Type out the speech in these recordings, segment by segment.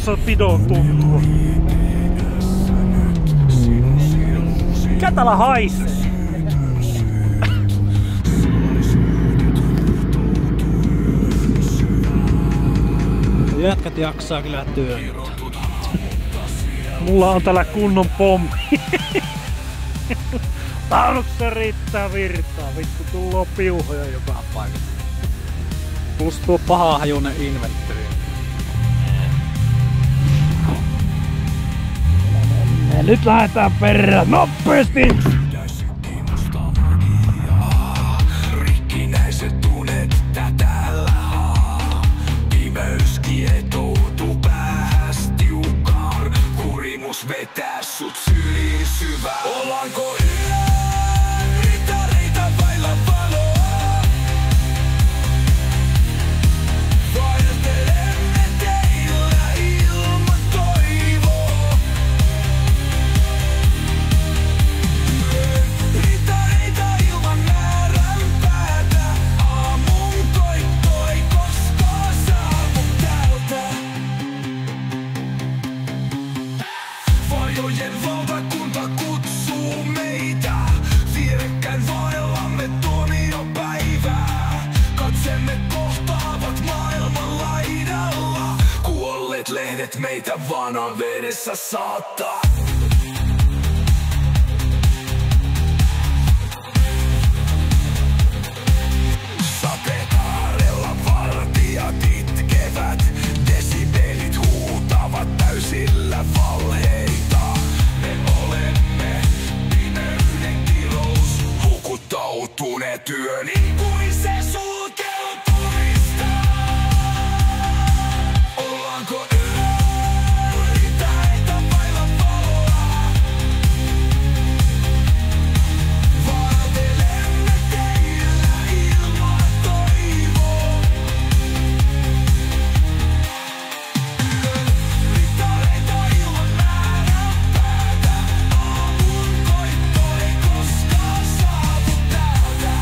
kunnossapidon tuntua. Mikä täällä haisee? Jätkät jaksaa kyllä työntää. Mulla on täällä kunnon pommi. Tauluksessa riittää virtaa. Vittu tulloo piuhoja joka paikassa. Plus tuo paha hajunen inventteri. Nyt lähdetään perään nopeasti! Rikkinäiset tunet tätällä. Pimeys kietoutuu pääs tiukaan. Kurimus vetää sut syliin syvään. Ollaanko yön ritareita vailla valoa? Vaeltelemme teillä ilman toivoa. Ritareita ilman määränpäätä. Aamun koitto ei koskaan saavu täältä. Vajojen valtakunta kutsuu meitä. Vierekkäin vaellamme tuomiopäivää. Katsemme kohtaavat maailman laidalla. Kuolleet lehdet meitä vanan vedessä saattaa. Sateenkaarella vartijat itkevät. Desibelit huutavat täysillä valheita. Me olemme pimeyden kirous. Hukuttautuneet yön ikuiseen sulkeutumista. Ollaanko yön ritareita vailla valoa? Vaeltelemme teillä ilman toivoa. Ritareita ilman määränpäätä. Aamun koitto ei koskaan saavu täältä.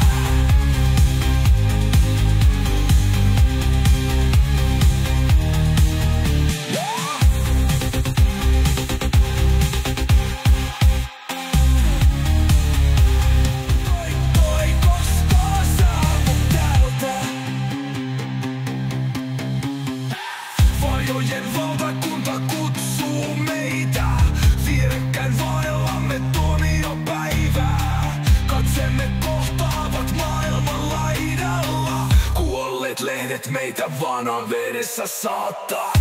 Koitto ei koskaan saavu täältä. Vajojen valtakunta kutsuu meitä. Vierekkäin vaellamme tuomiopäivää. Katsemme kohtaavat maailman laidalla. Kuolleet lehdet meitä vanan vedessä saattaa.